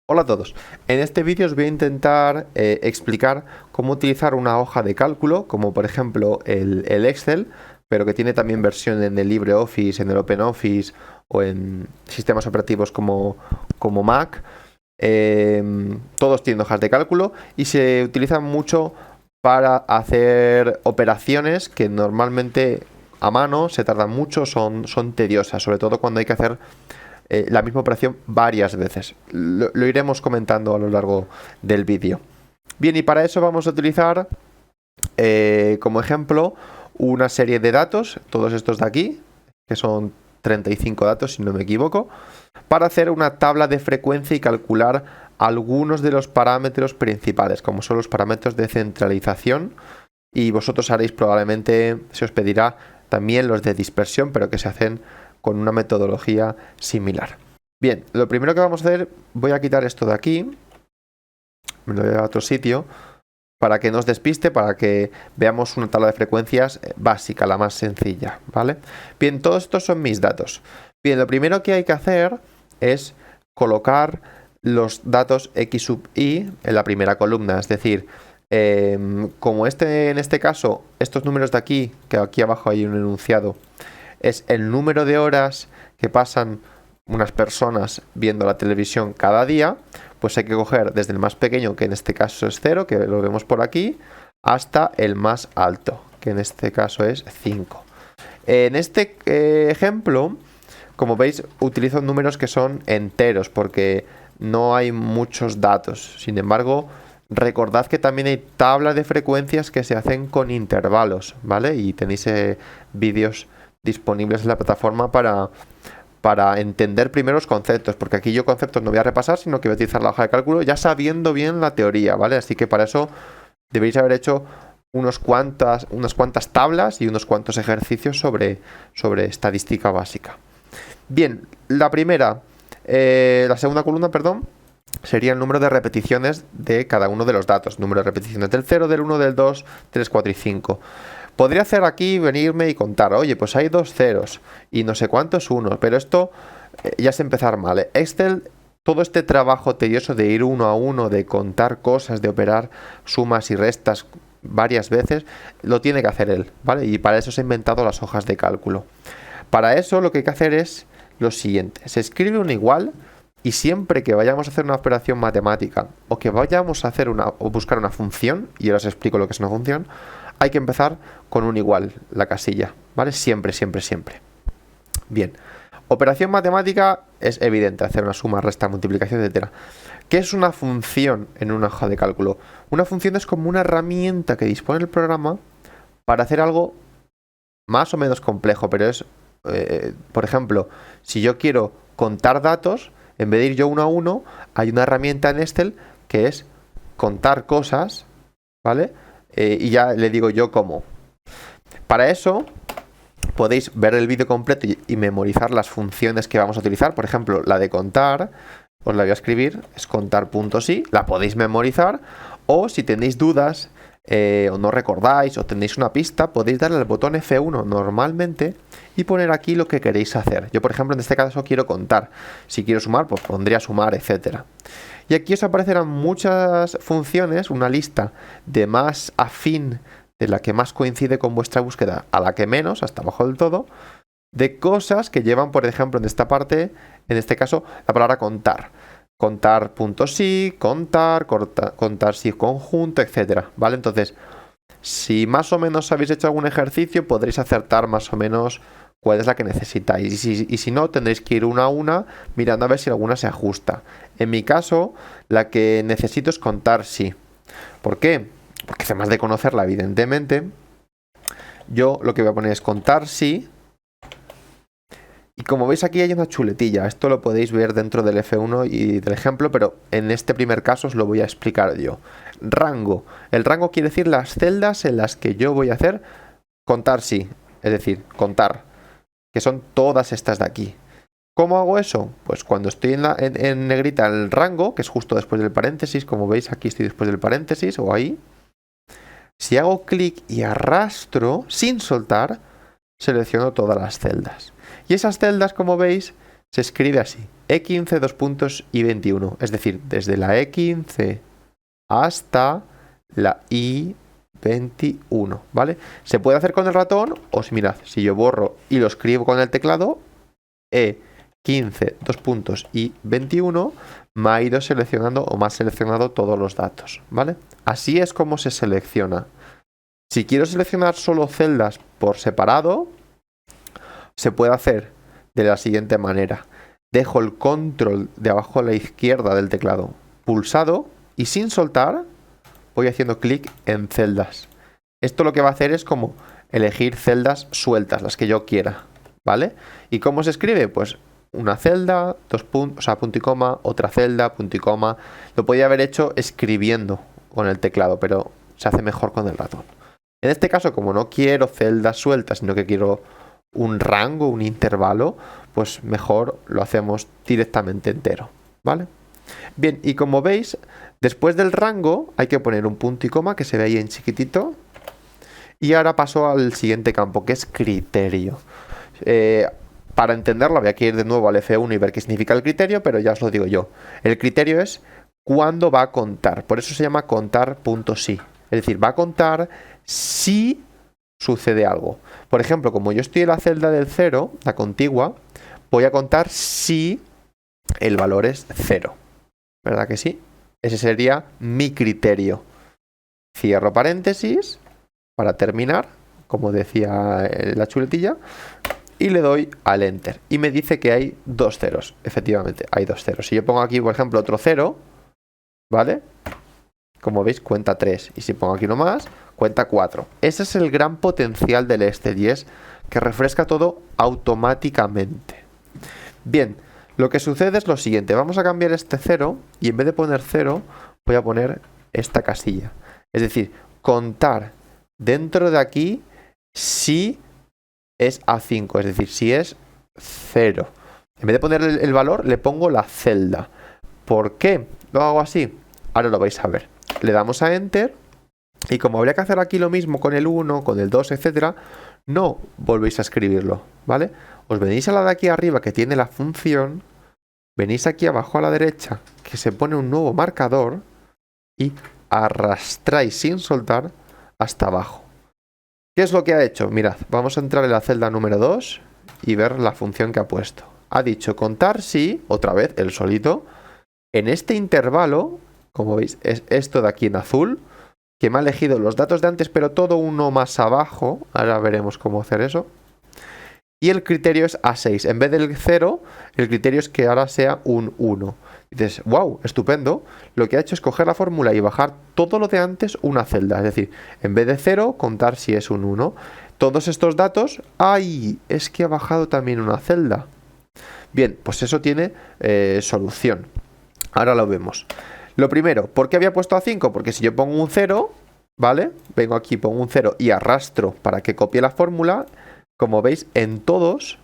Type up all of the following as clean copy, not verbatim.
Hola a todos. En este vídeo os voy a intentar explicar cómo utilizar una hoja de cálculo, como por ejemplo el Excel, pero que tiene también versión en el LibreOffice, en el OpenOffice o en sistemas operativos como Mac. Todos tienen hojas de cálculo y se utilizan mucho para hacer operaciones que normalmente a mano se tardan mucho, son tediosas, sobre todo cuando hay que hacer la misma operación varias veces. Lo iremos comentando a lo largo del vídeo. Bien, y para eso vamos a utilizar como ejemplo una serie de datos, todos estos de aquí, que son 35 datos si no me equivoco, para hacer una tabla de frecuencia y calcular algunos de los parámetros principales, como son los parámetros de centralización, y vosotros haréis probablemente, se os pedirá también los de dispersión, pero que se hacen con una metodología similar. Bien, lo primero que vamos a hacer, voy a quitar esto de aquí, me lo voy a otro sitio, para que no os despiste, para que veamos una tabla de frecuencias básica, la más sencilla, ¿vale? Bien, todos estos son mis datos. Bien, lo primero que hay que hacer es colocar los datos x sub i en la primera columna, es decir, como en este caso, estos números de aquí, que aquí abajo hay un enunciado, es el número de horas que pasan unas personas viendo la televisión cada día, pues hay que coger desde el más pequeño, que en este caso es 0, que lo vemos por aquí, hasta el más alto, que en este caso es 5. En este ejemplo, como veis, utilizo números que son enteros, porque no hay muchos datos. Sin embargo, recordad que también hay tablas de frecuencias que se hacen con intervalos, ¿vale? Y tenéis vídeos disponibles en la plataforma para entender primero los conceptos, porque aquí yo conceptos no voy a repasar, sino que voy a utilizar la hoja de cálculo ya sabiendo bien la teoría, ¿vale? Así que para eso debéis haber hecho unas cuantas tablas y unos cuantos ejercicios sobre estadística básica. Bien, la segunda columna, perdón, sería el número de repeticiones de cada uno de los datos. Número de repeticiones del 0, del 1, del 2, 3, 4 y 5. Podría hacer aquí, venirme y contar, oye, pues hay 2 ceros y no sé cuántos unos, pero esto ya es empezar mal. Excel, todo este trabajo tedioso de ir uno a uno, de contar cosas, de operar sumas y restas varias veces, lo tiene que hacer él, ¿vale? Y para eso se han inventado las hojas de cálculo. Para eso lo que hay que hacer es lo siguiente, se escribe un igual y siempre que vayamos a hacer una operación matemática o que vayamos a hacer o buscar una función, y ahora os explico lo que es una función, hay que empezar con un igual, la casilla, ¿vale? Siempre, siempre, siempre. Bien, operación matemática es evidente, hacer una suma, resta, multiplicación, etc. ¿Qué es una función en una hoja de cálculo? Una función es como una herramienta que dispone el programa para hacer algo más o menos complejo, pero es, por ejemplo, si yo quiero contar datos, en vez de ir yo uno a uno, hay una herramienta en Excel que es contar cosas, ¿vale? Y ya le digo yo cómo. Para eso podéis ver el vídeo completo y memorizar las funciones que vamos a utilizar. Por ejemplo, la de contar, os la voy a escribir, es contar.si, la podéis memorizar. O si tenéis dudas o no recordáis o tenéis una pista, podéis darle al botón F1 normalmente y poner aquí lo que queréis hacer. Yo, por ejemplo, en este caso quiero contar. Si quiero sumar, pues pondría sumar, etcétera. Y aquí os aparecerán muchas funciones, una lista de más afín, de la que más coincide con vuestra búsqueda, a la que menos, hasta abajo del todo, de cosas que llevan, por ejemplo, en esta parte, en este caso, la palabra contar. Contar.si, contar si conjunto, etcétera, ¿vale? Entonces, si más o menos habéis hecho algún ejercicio, podréis acertar más o menos cuál es la que necesitáis. Y si no, tendréis que ir una a una mirando a ver si alguna se ajusta. En mi caso, la que necesito es contar sí. ¿Por qué? Porque además de conocerla, evidentemente, yo lo que voy a poner es contar sí. Y como veis aquí hay una chuletilla. Esto lo podéis ver dentro del F1 y del ejemplo, pero en este primer caso os lo voy a explicar yo. Rango. El rango quiere decir las celdas en las que yo voy a hacer contar sí. Es decir, contar. Que son todas estas de aquí. ¿Cómo hago eso? Pues cuando estoy en negrita el rango, que es justo después del paréntesis, como veis aquí estoy después del paréntesis o ahí. Si hago clic y arrastro sin soltar, selecciono todas las celdas. Y esas celdas, como veis, se escribe así. E15, 2 puntos, I21. Es decir, desde la E15 hasta la I21, ¿vale? Se puede hacer con el ratón o si mirad, si yo borro y lo escribo con el teclado, E15, 2 puntos, I21, me ha ido seleccionando o me ha seleccionado todos los datos, ¿vale? Así es como se selecciona. Si quiero seleccionar solo celdas por separado, se puede hacer de la siguiente manera. Dejo el control de abajo a la izquierda del teclado pulsado y sin soltar voy haciendo clic en celdas. Esto lo que va a hacer es como elegir celdas sueltas, las que yo quiera, ¿vale? ¿Y cómo se escribe? Pues una celda, dos puntos, o sea, punto y coma, otra celda, punto y coma. Lo podía haber hecho escribiendo con el teclado, pero se hace mejor con el ratón. En este caso, como no quiero celdas sueltas, sino que quiero un rango, un intervalo, pues mejor lo hacemos directamente entero, ¿vale? Bien, y como veis, después del rango hay que poner un punto y coma que se ve ahí en chiquitito. Y ahora paso al siguiente campo, que es criterio. Para entenderlo había que ir de nuevo al F1 y ver qué significa el criterio, pero ya os lo digo yo. El criterio es cuándo va a contar, por eso se llama contar.si. Es decir, va a contar si sucede algo. Por ejemplo, como yo estoy en la celda del 0, la contigua, voy a contar si el valor es 0. ¿Verdad que sí? Ese sería mi criterio. Cierro paréntesis para terminar, como decía la chuletilla, y le doy al Enter. Y me dice que hay dos ceros. Efectivamente, hay dos ceros. Si yo pongo aquí, por ejemplo, otro 0, ¿vale? Como veis, cuenta 3. Y si pongo aquí uno más, cuenta 4. Ese es el gran potencial del Excel y es que refresca todo automáticamente. Bien, lo que sucede es lo siguiente. Vamos a cambiar este 0 y en vez de poner 0, voy a poner esta casilla. Es decir, contar dentro de aquí si es A5, es decir, si es 0. En vez de poner el valor, le pongo la celda. ¿Por qué lo hago así? Ahora lo vais a ver. Le damos a Enter y como habría que hacer aquí lo mismo con el 1, con el 2, etcétera, no volvéis a escribirlo, ¿vale? Os venís a la de aquí arriba que tiene la función, venís aquí abajo a la derecha que se pone un nuevo marcador y arrastráis sin soltar hasta abajo. ¿Qué es lo que ha hecho? Mirad, vamos a entrar en la celda número 2 y ver la función que ha puesto. Ha dicho contar si, otra vez, el solito, en este intervalo, como veis, es esto de aquí en azul, que me ha elegido los datos de antes, pero todo uno más abajo. Ahora veremos cómo hacer eso. Y el criterio es A6. En vez del 0, el criterio es que ahora sea un 1. Dices, wow, estupendo. Lo que ha hecho es coger la fórmula y bajar todo lo de antes una celda. Es decir, en vez de 0, contar si es un 1. Todos estos datos, ¡ay! Es que ha bajado también una celda. Bien, pues eso tiene solución. Ahora lo vemos. Lo primero, ¿por qué había puesto A5? Porque si yo pongo un 0, ¿vale? Vengo aquí, pongo un 0 y arrastro para que copie la fórmula. Como veis, en todos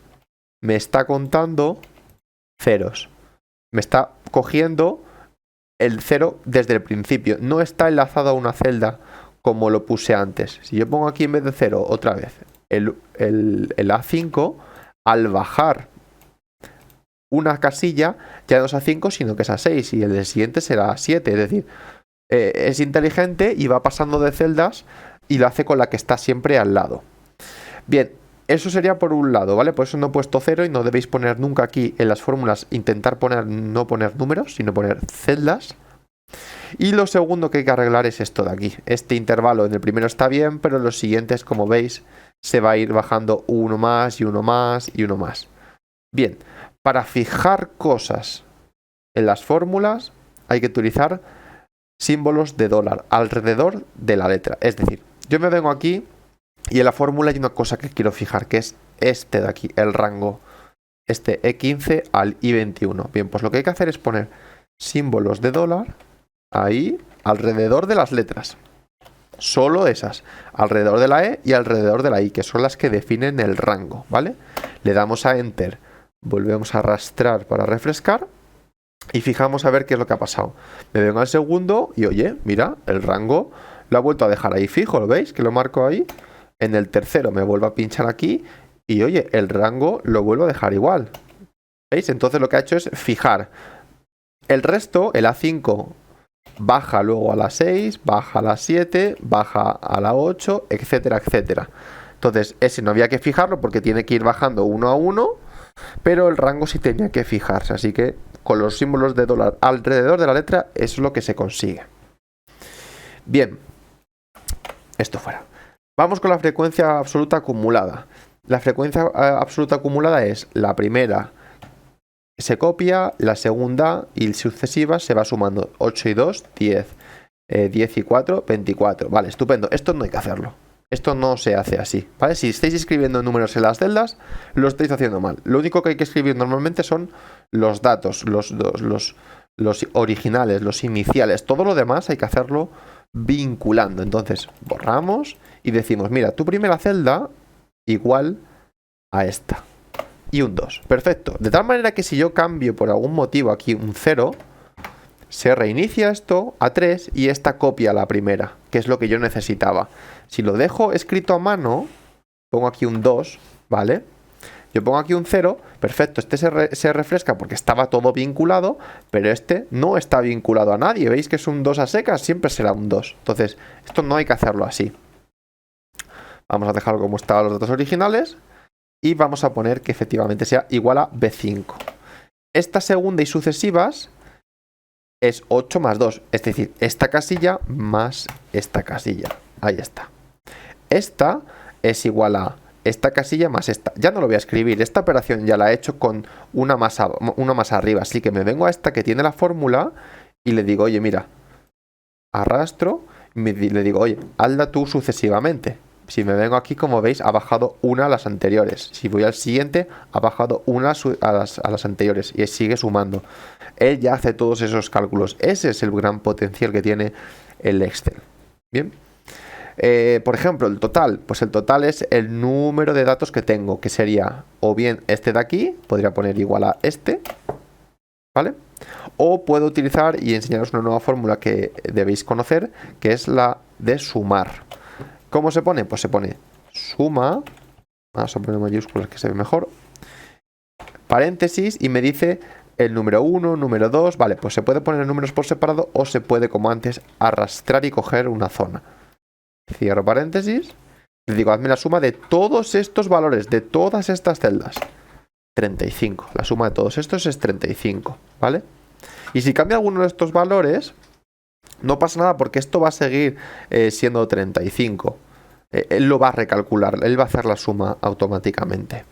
me está contando ceros. Me está cogiendo el 0 desde el principio. No está enlazado a una celda como lo puse antes. Si yo pongo aquí en vez de 0 otra vez el A5, al bajar una casilla ya no es A5 sino que es A6 y el del siguiente será A7. Es decir, es inteligente y va pasando de celdas y lo hace con la que está siempre al lado. Bien, eso sería por un lado, ¿vale? Por eso no he puesto 0 y no debéis poner nunca aquí en las fórmulas, intentar no poner números, sino poner celdas. Y lo segundo que hay que arreglar es esto de aquí. Este intervalo en el primero está bien, pero en los siguientes, como veis, se va a ir bajando uno más y uno más y uno más. Bien, para fijar cosas en las fórmulas hay que utilizar símbolos de dólar alrededor de la letra. Es decir, yo me vengo aquí y en la fórmula hay una cosa que quiero fijar, que es este de aquí, el rango. Este E15 al I21. Bien, pues lo que hay que hacer es poner símbolos de dólar ahí, alrededor de las letras. Solo esas. Alrededor de la E y alrededor de la I, que son las que definen el rango, ¿vale? Le damos a Enter. Volvemos a arrastrar para refrescar. Y fijamos a ver qué es lo que ha pasado. Me vengo al segundo y oye, mira, el rango lo ha vuelto a dejar ahí fijo, ¿lo veis? Que lo marco ahí. En el tercero me vuelvo a pinchar aquí y oye, el rango lo vuelvo a dejar igual. ¿Veis? Entonces lo que ha hecho es fijar. El resto, el A5, baja luego a la 6, baja a la 7, baja a la 8, etcétera, etcétera. Entonces ese no había que fijarlo porque tiene que ir bajando uno a uno, pero el rango sí tenía que fijarse. Así que con los símbolos de dólar alrededor de la letra es lo que se consigue. Bien, esto fuera. Vamos con la frecuencia absoluta acumulada. La frecuencia absoluta acumulada es la primera se copia, la segunda y sucesivas se va sumando. 8 y 2, 10. 10 y 4, 24. Vale, estupendo. Esto no hay que hacerlo. Esto no se hace así, ¿vale? Si estáis escribiendo números en las celdas, lo estáis haciendo mal. Lo único que hay que escribir normalmente son los datos, los originales, los iniciales. Todo lo demás hay que hacerlo vinculando. Entonces, borramos y decimos, mira, tu primera celda igual a esta. Y un 2. Perfecto. De tal manera que si yo cambio por algún motivo aquí un 0, se reinicia esto a 3 y esta copia la primera, que es lo que yo necesitaba. Si lo dejo escrito a mano, pongo aquí un 2, ¿vale? Yo pongo aquí un 0, perfecto, este se refresca porque estaba todo vinculado, pero este no está vinculado a nadie. ¿Veis que es un 2 a secas? Siempre será un 2. Entonces, esto no hay que hacerlo así. Vamos a dejarlo como estaban los datos originales. Y vamos a poner que efectivamente sea igual a B5. Esta segunda y sucesivas es 8 más 2. Es decir, esta casilla más esta casilla. Ahí está. Esta es igual a esta casilla más esta. Ya no lo voy a escribir. Esta operación ya la he hecho con una más arriba. Así que me vengo a esta que tiene la fórmula y le digo, oye, mira, arrastro y le digo, oye, hazla tú sucesivamente. Si me vengo aquí, como veis, ha bajado una a las anteriores. Si voy al siguiente, ha bajado una a las anteriores. Y sigue sumando. Él ya hace todos esos cálculos. Ese es el gran potencial que tiene el Excel. Bien. Por ejemplo, el total. Pues el total es el número de datos que tengo. Que sería o bien este de aquí. Podría poner igual a este. ¿Vale? O puedo utilizar y enseñaros una nueva fórmula que debéis conocer. Que es la de sumar. ¿Cómo se pone? Pues se pone suma, vamos a poner mayúsculas que se ve mejor, paréntesis y me dice el número 1, número 2, vale, pues se puede poner números por separado o se puede, como antes, arrastrar y coger una zona. Cierro paréntesis, le digo, hazme la suma de todos estos valores, de todas estas celdas. 35, la suma de todos estos es 35, ¿vale? Y si cambia alguno de estos valores, no pasa nada porque esto va a seguir siendo 35. Él lo va a recalcular, él va a hacer la suma automáticamente.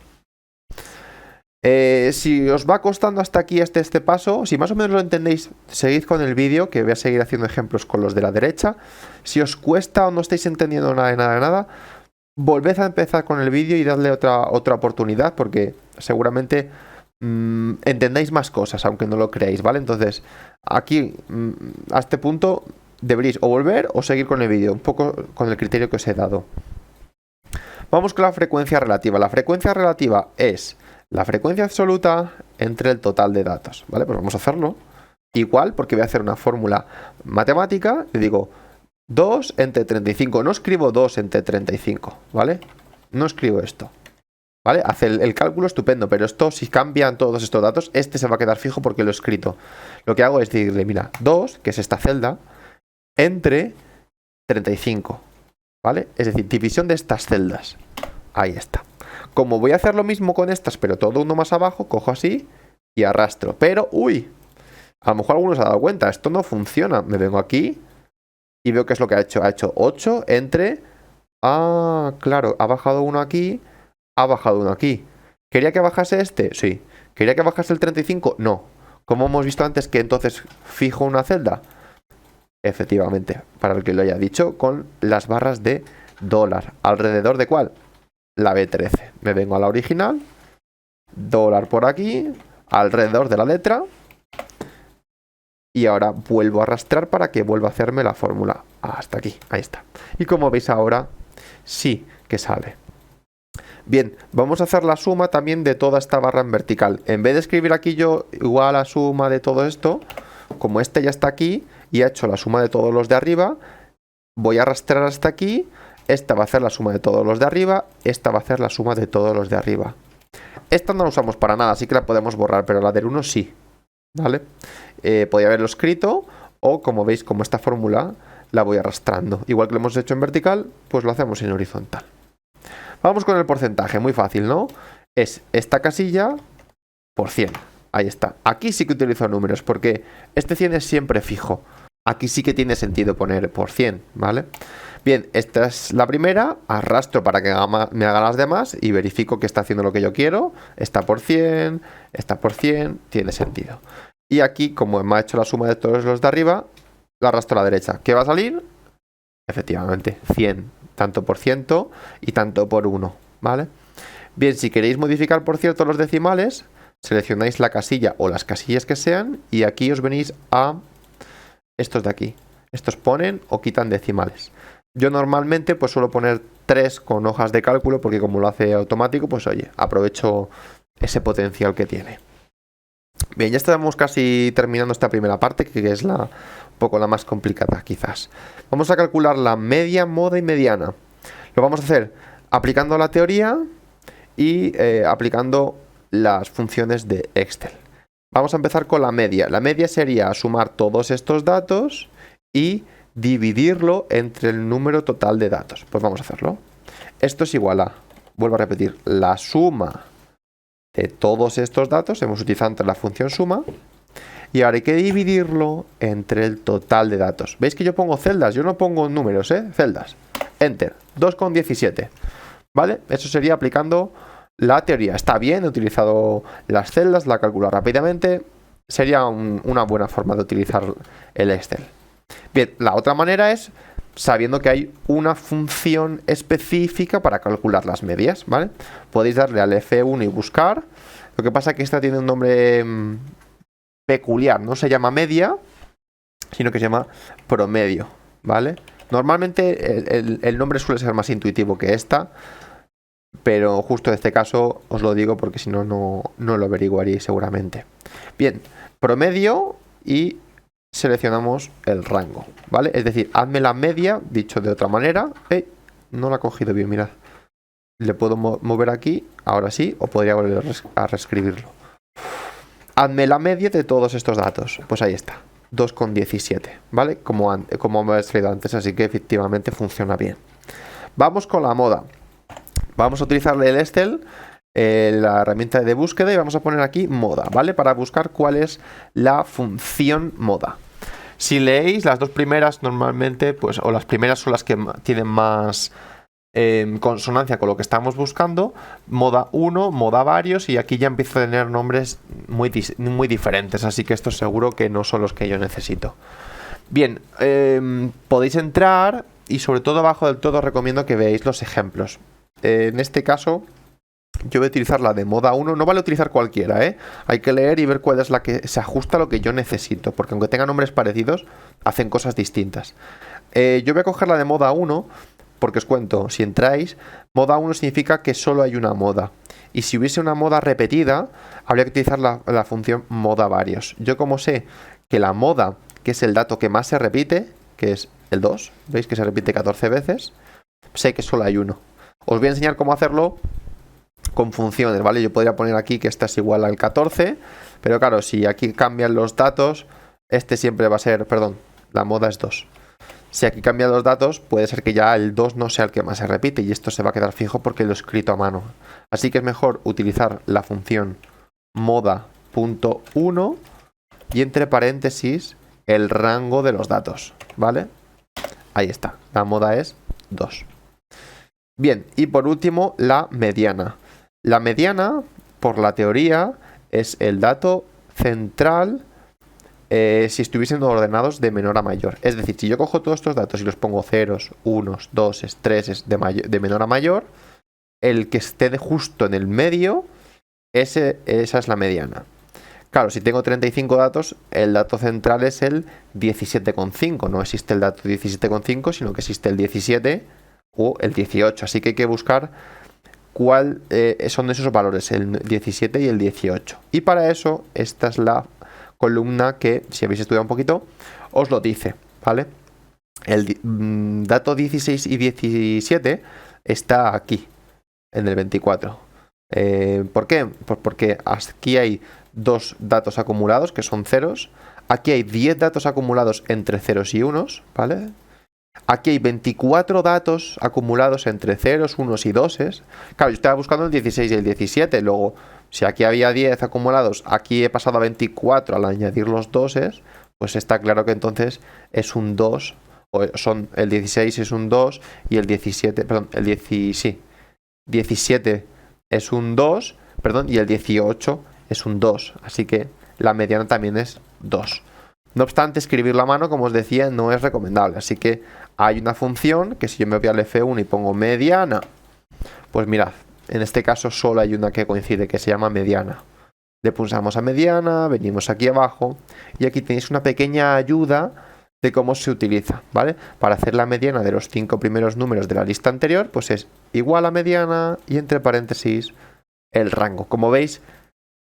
Si os va costando hasta aquí este paso, si más o menos lo entendéis, seguid con el vídeo, que voy a seguir haciendo ejemplos con los de la derecha. Si os cuesta o no estáis entendiendo nada de nada, volved a empezar con el vídeo y dadle otra oportunidad, porque seguramente entendáis más cosas, aunque no lo creáis, ¿vale? Entonces, aquí, a este punto, deberéis o volver o seguir con el vídeo, un poco con el criterio que os he dado. Vamos con la frecuencia relativa. La frecuencia relativa es la frecuencia absoluta entre el total de datos, ¿vale? Pues vamos a hacerlo igual, porque voy a hacer una fórmula matemática, le digo 2 entre 35, no escribo 2 entre 35, ¿vale? No escribo esto. ¿Vale? Hace el cálculo estupendo, pero esto, si cambian todos estos datos, este se va a quedar fijo porque lo he escrito. Lo que hago es decirle, mira, 2, que es esta celda, entre 35, ¿vale? Es decir, división de estas celdas. Ahí está. Como voy a hacer lo mismo con estas, pero todo uno más abajo, cojo así y arrastro. Pero, uy, a lo mejor alguno se ha dado cuenta, esto no funciona. Me vengo aquí y veo qué es lo que ha hecho. Ha hecho 8 entre... Ah, claro, ha bajado uno aquí... Ha bajado uno aquí. ¿Quería que bajase este? Sí. ¿Quería que bajase el 35? No. ¿Cómo hemos visto antes que entonces fijo una celda? Efectivamente, para el que lo haya dicho, con las barras de dólar. ¿Alrededor de cuál? La B13. Me vengo a la original. Dólar por aquí. Alrededor de la letra. Y ahora vuelvo a arrastrar para que vuelva a hacerme la fórmula. Hasta aquí. Ahí está. Y como veis ahora, sí que sale. Bien, vamos a hacer la suma también de toda esta barra en vertical. En vez de escribir aquí yo igual a la suma de todo esto, como este ya está aquí y ha hecho la suma de todos los de arriba, voy a arrastrar hasta aquí, esta va a hacer la suma de todos los de arriba, esta va a hacer la suma de todos los de arriba. Esta no la usamos para nada, así que la podemos borrar, pero la del 1 sí, ¿vale? Podría haberlo escrito, o como veis, como esta fórmula la voy arrastrando. Igual que lo hemos hecho en vertical, pues lo hacemos en horizontal. Vamos con el porcentaje, muy fácil, ¿no? Es esta casilla por 100. Ahí está. Aquí sí que utilizo números, porque este 100 es siempre fijo. Aquí sí que tiene sentido poner por 100, ¿vale? Bien, esta es la primera, arrastro para que me haga las demás y verifico que está haciendo lo que yo quiero. Está por 100, está por 100, tiene sentido. Y aquí, como me ha hecho la suma de todos los de arriba, la arrastro a la derecha. ¿Qué va a salir? Efectivamente, 100, tanto por ciento y tanto por 1, ¿vale? Bien, si queréis modificar, por cierto, los decimales, seleccionáis la casilla o las casillas que sean y aquí os venís a estos de aquí. Estos ponen o quitan decimales. Yo normalmente pues suelo poner 3 con hojas de cálculo porque como lo hace automático, pues oye, aprovecho ese potencial que tiene. Bien, ya estamos casi terminando esta primera parte, que es un poco la más complicada quizás. Vamos a calcular la media, moda y mediana. Lo vamos a hacer aplicando la teoría y aplicando las funciones de Excel. Vamos a empezar con la media. La media sería sumar todos estos datos y dividirlo entre el número total de datos. Pues vamos a hacerlo. Esto es igual a, vuelvo a repetir, la suma de todos estos datos. Hemos utilizado antes la función suma. Y ahora hay que dividirlo entre el total de datos. ¿Veis que yo pongo celdas? Yo no pongo números, celdas. Enter. 2,17. ¿Vale? Eso sería aplicando la teoría. Está bien, he utilizado las celdas, la he calculado rápidamente. Sería una buena forma de utilizar el Excel. Bien, la otra manera es sabiendo que hay una función específica para calcular las medias, ¿vale? Podéis darle al F1 y buscar. Lo que pasa es que esta tiene un nombre peculiar. No se llama media, sino que se llama promedio, ¿vale? Normalmente el nombre suele ser más intuitivo que esta, pero justo en este caso os lo digo porque si no, no lo averiguaríais seguramente. Bien, promedio y seleccionamos el rango, ¿vale? Es decir, hazme la media, dicho de otra manera. No la ha cogido bien, mirad. Le puedo mover aquí, ahora sí, o podría volver a reescribirlo. Hazme la media de todos estos datos. Pues ahí está, 2,17, ¿vale? Como hemos traído antes, así que efectivamente funciona bien. Vamos con la moda. Vamos a utilizar el Excel, la herramienta de búsqueda, y vamos a poner aquí moda, ¿vale? Para buscar cuál es la función moda. Si leéis las dos primeras normalmente, pues, o las primeras son las que tienen más consonancia con lo que estamos buscando. Moda 1, moda varios, y aquí ya empiezo a tener nombres muy diferentes, así que esto seguro que no son los que yo necesito. Bien, podéis entrar y sobre todo abajo del todo recomiendo que veáis los ejemplos. En este caso yo voy a utilizar la de moda 1, no vale utilizar cualquiera, hay que leer y ver cuál es la que se ajusta a lo que yo necesito, porque aunque tengan nombres parecidos, hacen cosas distintas. Yo voy a coger la de moda 1, porque os cuento, si entráis, moda 1 significa que solo hay una moda, y si hubiese una moda repetida, habría que utilizar la función moda varios. Yo como sé que la moda, que es el dato que más se repite, que es el 2, veis que se repite 14 veces, sé que solo hay uno. Os voy a enseñar cómo hacerlo con funciones, ¿vale? Yo podría poner aquí que esta es igual al 14, pero claro, si aquí cambian los datos, este siempre va a ser, perdón, la moda es 2. Si aquí cambian los datos, puede ser que ya el 2 no sea el que más se repite y esto se va a quedar fijo porque lo he escrito a mano. Así que es mejor utilizar la función moda.1 y entre paréntesis el rango de los datos, ¿vale? Ahí está, la moda es 2. Bien, y por último, la mediana. La mediana, por la teoría, es el dato central si estuviesen ordenados de menor a mayor. Es decir, si yo cojo todos estos datos y los pongo ceros, unos, doses, treses de menor a mayor, el que esté justo en el medio, esa es la mediana. Claro, si tengo 35 datos, el dato central es el 17,5. No existe el dato 17,5, sino que existe el 17 o el 18. Así que hay que buscar cuál son esos valores, el 17 y el 18. Y para eso, esta es la columna que, si habéis estudiado un poquito, os lo dice, ¿vale? El dato 16 y 17 está aquí, en el 24. ¿Por qué? Pues porque aquí hay 2 datos acumulados que son ceros. Aquí hay 10 datos acumulados entre ceros y unos, ¿vale? Aquí hay 24 datos acumulados entre ceros, unos y doses. Claro, yo estaba buscando el 16 y el 17. Luego, si aquí había 10 acumulados, aquí he pasado a 24 al añadir los doses, pues está claro que entonces es un 2. El 16 es un 2 y el 17, perdón, sí, 17 es un 2, perdón, y el 18 es un 2. Así que la mediana también es 2. No obstante, escribirlo a mano, como os decía, no es recomendable. Así que hay una función que si yo me voy al F1 y pongo mediana, pues mirad, en este caso solo hay una que coincide, que se llama mediana. Le pulsamos a mediana, venimos aquí abajo y aquí tenéis una pequeña ayuda de cómo se utiliza, ¿vale? Para hacer la mediana de los 5 primeros números de la lista anterior, pues es igual a mediana y entre paréntesis el rango. Como veis,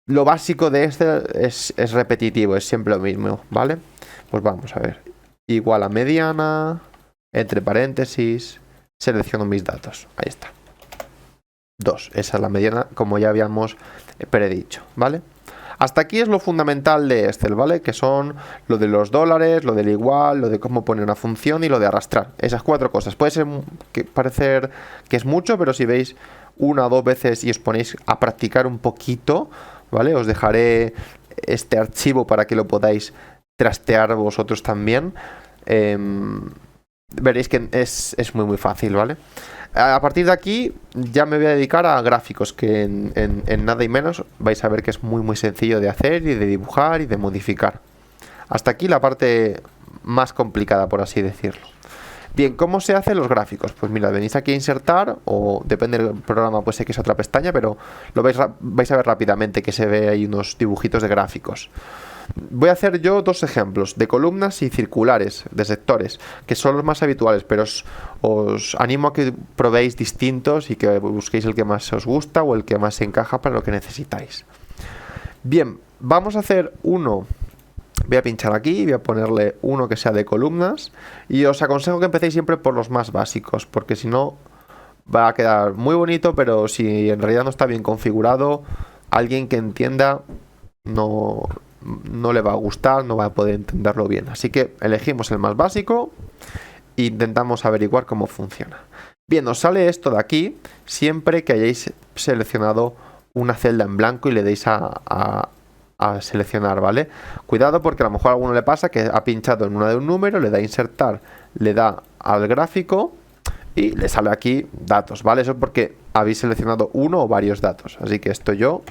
lo básico de este es repetitivo, es siempre lo mismo, ¿vale? Pues vamos a ver. Igual a mediana, entre paréntesis, selecciono mis datos. Ahí está. 2. Esa es la mediana, como ya habíamos predicho, ¿vale? Hasta aquí es lo fundamental de Excel, ¿vale? Que son lo de los dólares, lo del igual, lo de cómo poner una función y lo de arrastrar. Esas 4 cosas. Puede ser parecer que es mucho, pero si veis 1 o 2 veces y os ponéis a practicar un poquito, ¿vale? Os dejaré este archivo para que lo podáis trastear vosotros también. Veréis que es muy fácil, ¿vale? A partir de aquí ya me voy a dedicar a gráficos, que en nada y menos vais a ver que es muy sencillo de hacer y de dibujar y de modificar. Hasta aquí la parte más complicada, por así decirlo. Bien, ¿cómo se hacen los gráficos? Pues mira, venís aquí a insertar, o depende del programa, pues sé que es otra pestaña, pero lo vais a ver rápidamente que se ve ahí unos dibujitos de gráficos. Voy a hacer yo 2 ejemplos de columnas y circulares, de sectores, que son los más habituales, pero os animo a que probéis distintos y que busquéis el que más os gusta o el que más se encaja para lo que necesitáis. Bien, vamos a hacer uno. Voy a pinchar aquí y voy a ponerle uno que sea de columnas, y os aconsejo que empecéis siempre por los más básicos, porque si no va a quedar muy bonito, pero si en realidad no está bien configurado, alguien que entienda no le va a gustar, no va a poder entenderlo bien. Así que elegimos el más básico e intentamos averiguar cómo funciona. Bien, os sale esto de aquí siempre que hayáis seleccionado una celda en blanco y le deis a seleccionar, ¿vale? Cuidado, porque a lo mejor a alguno le pasa que ha pinchado en una de un número, le da a insertar, le da al gráfico y le sale aquí datos, ¿vale? Eso es porque habéis seleccionado uno o varios datos. Así que esto yo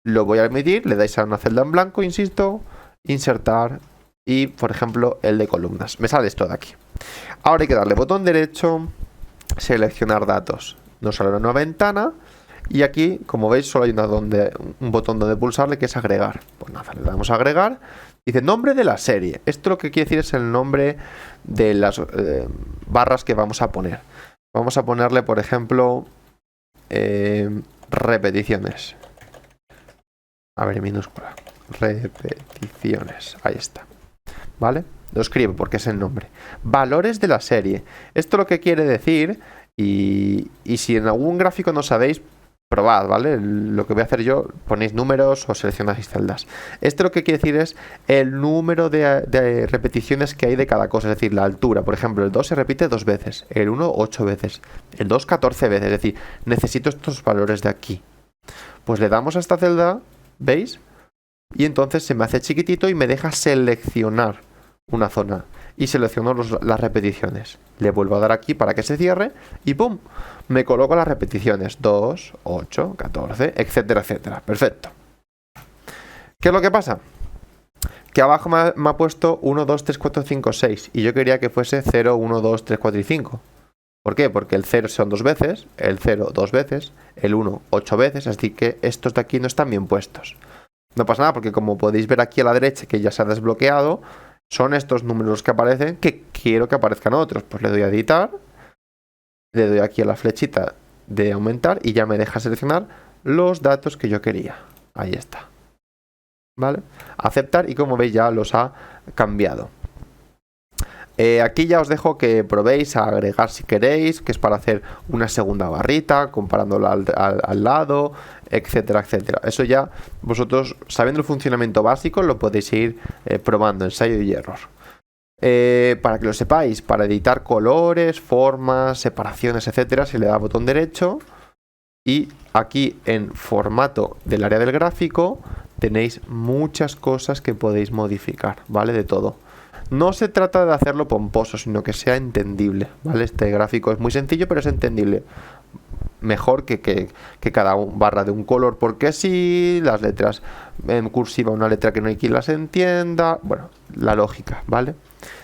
lo voy a emitir, le dais a una celda en blanco, insisto, insertar y, por ejemplo, el de columnas. Me sale esto de aquí. Ahora hay que darle botón derecho, seleccionar datos. Nos sale una nueva ventana y aquí, como veis, solo hay un botón donde pulsarle, que es agregar. Pues nada, le damos a agregar. Dice nombre de la serie. Esto lo que quiere decir es el nombre de las barras que vamos a poner. Vamos a ponerle, por ejemplo, repeticiones. A ver, en minúscula. Repeticiones. Ahí está. ¿Vale? Lo escribo porque es el nombre. Valores de la serie. Esto lo que quiere decir, y si en algún gráfico no sabéis, probad, ¿vale? Lo que voy a hacer yo, ponéis números o seleccionáis celdas. Esto lo que quiere decir es el número de repeticiones que hay de cada cosa, es decir, la altura. Por ejemplo, el 2 se repite 2 veces, el 1 8 veces, el 2 14 veces, es decir, necesito estos valores de aquí. Pues le damos a esta celda, ¿veis? Y entonces se me hace chiquitito y me deja seleccionar una zona. Y selecciono las repeticiones. Le vuelvo a dar aquí para que se cierre y ¡pum! Me coloco las repeticiones. 2, 8, 14, etcétera, etcétera. Perfecto. ¿Qué es lo que pasa? Que abajo me ha puesto 1, 2, 3, 4, 5, 6. Y yo quería que fuese 0, 1, 2, 3, 4 y 5. ¿Por qué? Porque el 0 son 2 veces, el 0 2 veces, el 1 8 veces. Así que estos de aquí no están bien puestos. No pasa nada, porque como podéis ver aquí a la derecha, que ya se ha desbloqueado, son estos números que aparecen que quiero que aparezcan otros. Pues le doy a editar, le doy aquí a la flechita de aumentar y ya me deja seleccionar los datos que yo quería. Ahí está. ¿Vale? Aceptar, y como veis ya los ha cambiado. Aquí ya os dejo que probéis a agregar si queréis, que es para hacer una segunda barrita, comparándola al lado, etcétera, etcétera. Eso ya vosotros, sabiendo el funcionamiento básico, lo podéis ir probando, ensayo y error. Para que lo sepáis, para editar colores, formas, separaciones, etcétera, se le da botón derecho y aquí en formato del área del gráfico tenéis muchas cosas que podéis modificar, ¿vale? De todo. No se trata de hacerlo pomposo, sino que sea entendible, ¿vale? Este gráfico es muy sencillo, pero es entendible. Mejor que cada barra de un color, porque sí, las letras en cursiva, una letra que no hay quien las entienda. Bueno, la lógica, ¿vale?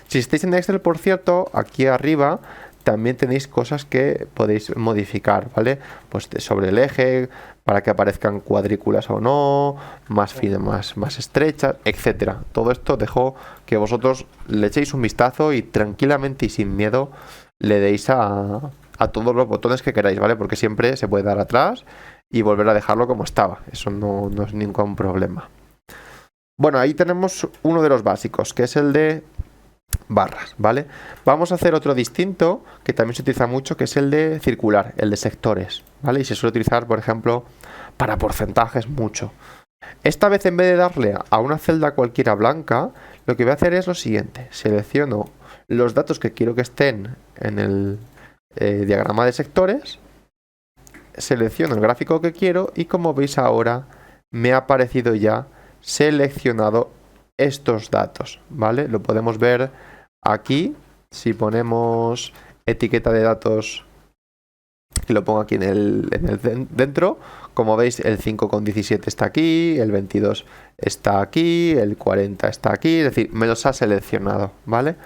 Si estáis en Excel, por cierto, aquí arriba también tenéis cosas que podéis modificar, ¿vale? Pues sobre el eje, para que aparezcan cuadrículas o no, más finas, más estrechas, etcétera. Todo esto dejo que vosotros le echéis un vistazo y tranquilamente y sin miedo le deis a todos los botones que queráis, ¿vale? Porque siempre se puede dar atrás y volver a dejarlo como estaba. Eso no es ningún problema. Bueno, ahí tenemos uno de los básicos, que es el de barras, ¿vale? Vamos a hacer otro distinto, que también se utiliza mucho, que es el de circular, el de sectores, ¿vale? Y se suele utilizar, por ejemplo, para porcentajes mucho. Esta vez, en vez de darle a una celda cualquiera blanca, lo que voy a hacer es lo siguiente. Selecciono los datos que quiero que estén en el diagrama de sectores, selecciono el gráfico que quiero y, como veis ahora, me ha aparecido ya seleccionado estos datos, ¿vale? Lo podemos ver aquí. Si ponemos etiqueta de datos, que lo pongo aquí en el dentro, como veis, el 5,17 está aquí, el 22 está aquí, el 40 está aquí, es decir, me los ha seleccionado, ¿vale?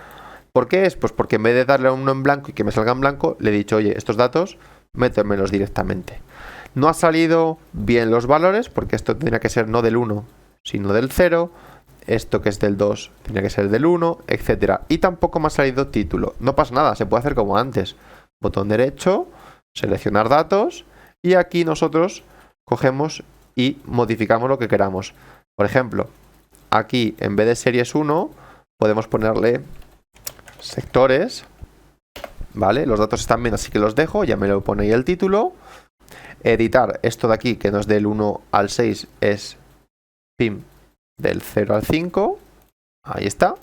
¿Por qué es? Pues porque en vez de darle a uno en blanco y que me salga en blanco, le he dicho, oye, estos datos, métemelos directamente. No ha salido bien los valores, porque esto tendría que ser no del 1, sino del 0. Esto que es del 2 tendría que ser del 1, etcétera. Y tampoco me ha salido título. No pasa nada, se puede hacer como antes. Botón derecho, seleccionar datos, y aquí nosotros cogemos y modificamos lo que queramos. Por ejemplo, aquí en vez de series 1, podemos ponerle sectores, ¿vale? Los datos están bien, así que los dejo, ya me lo pone ahí el título. Editar, esto de aquí, que no es del 1 al 6, es PIM del 0 al 5, ahí está,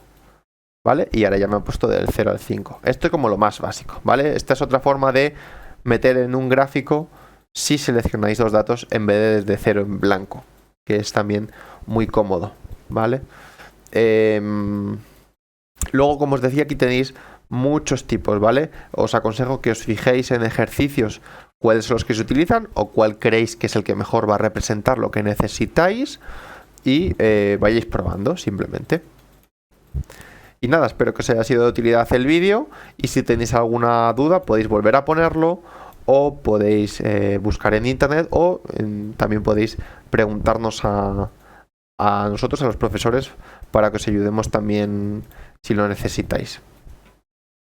¿vale? Y ahora ya me ha puesto del 0 al 5. Esto es como lo más básico, ¿vale? Esta es otra forma de meter en un gráfico si seleccionáis los datos en vez de desde 0 en blanco, que es también muy cómodo, ¿vale? Luego, como os decía, aquí tenéis muchos tipos, ¿vale? Os aconsejo que os fijéis en ejercicios cuáles son los que se utilizan o cuál creéis que es el que mejor va a representar lo que necesitáis y vayáis probando simplemente. Y nada, espero que os haya sido de utilidad el vídeo, y si tenéis alguna duda podéis volver a ponerlo o podéis buscar en internet, o también podéis preguntarnos a nosotros, a los profesores, para que os ayudemos también si lo necesitáis.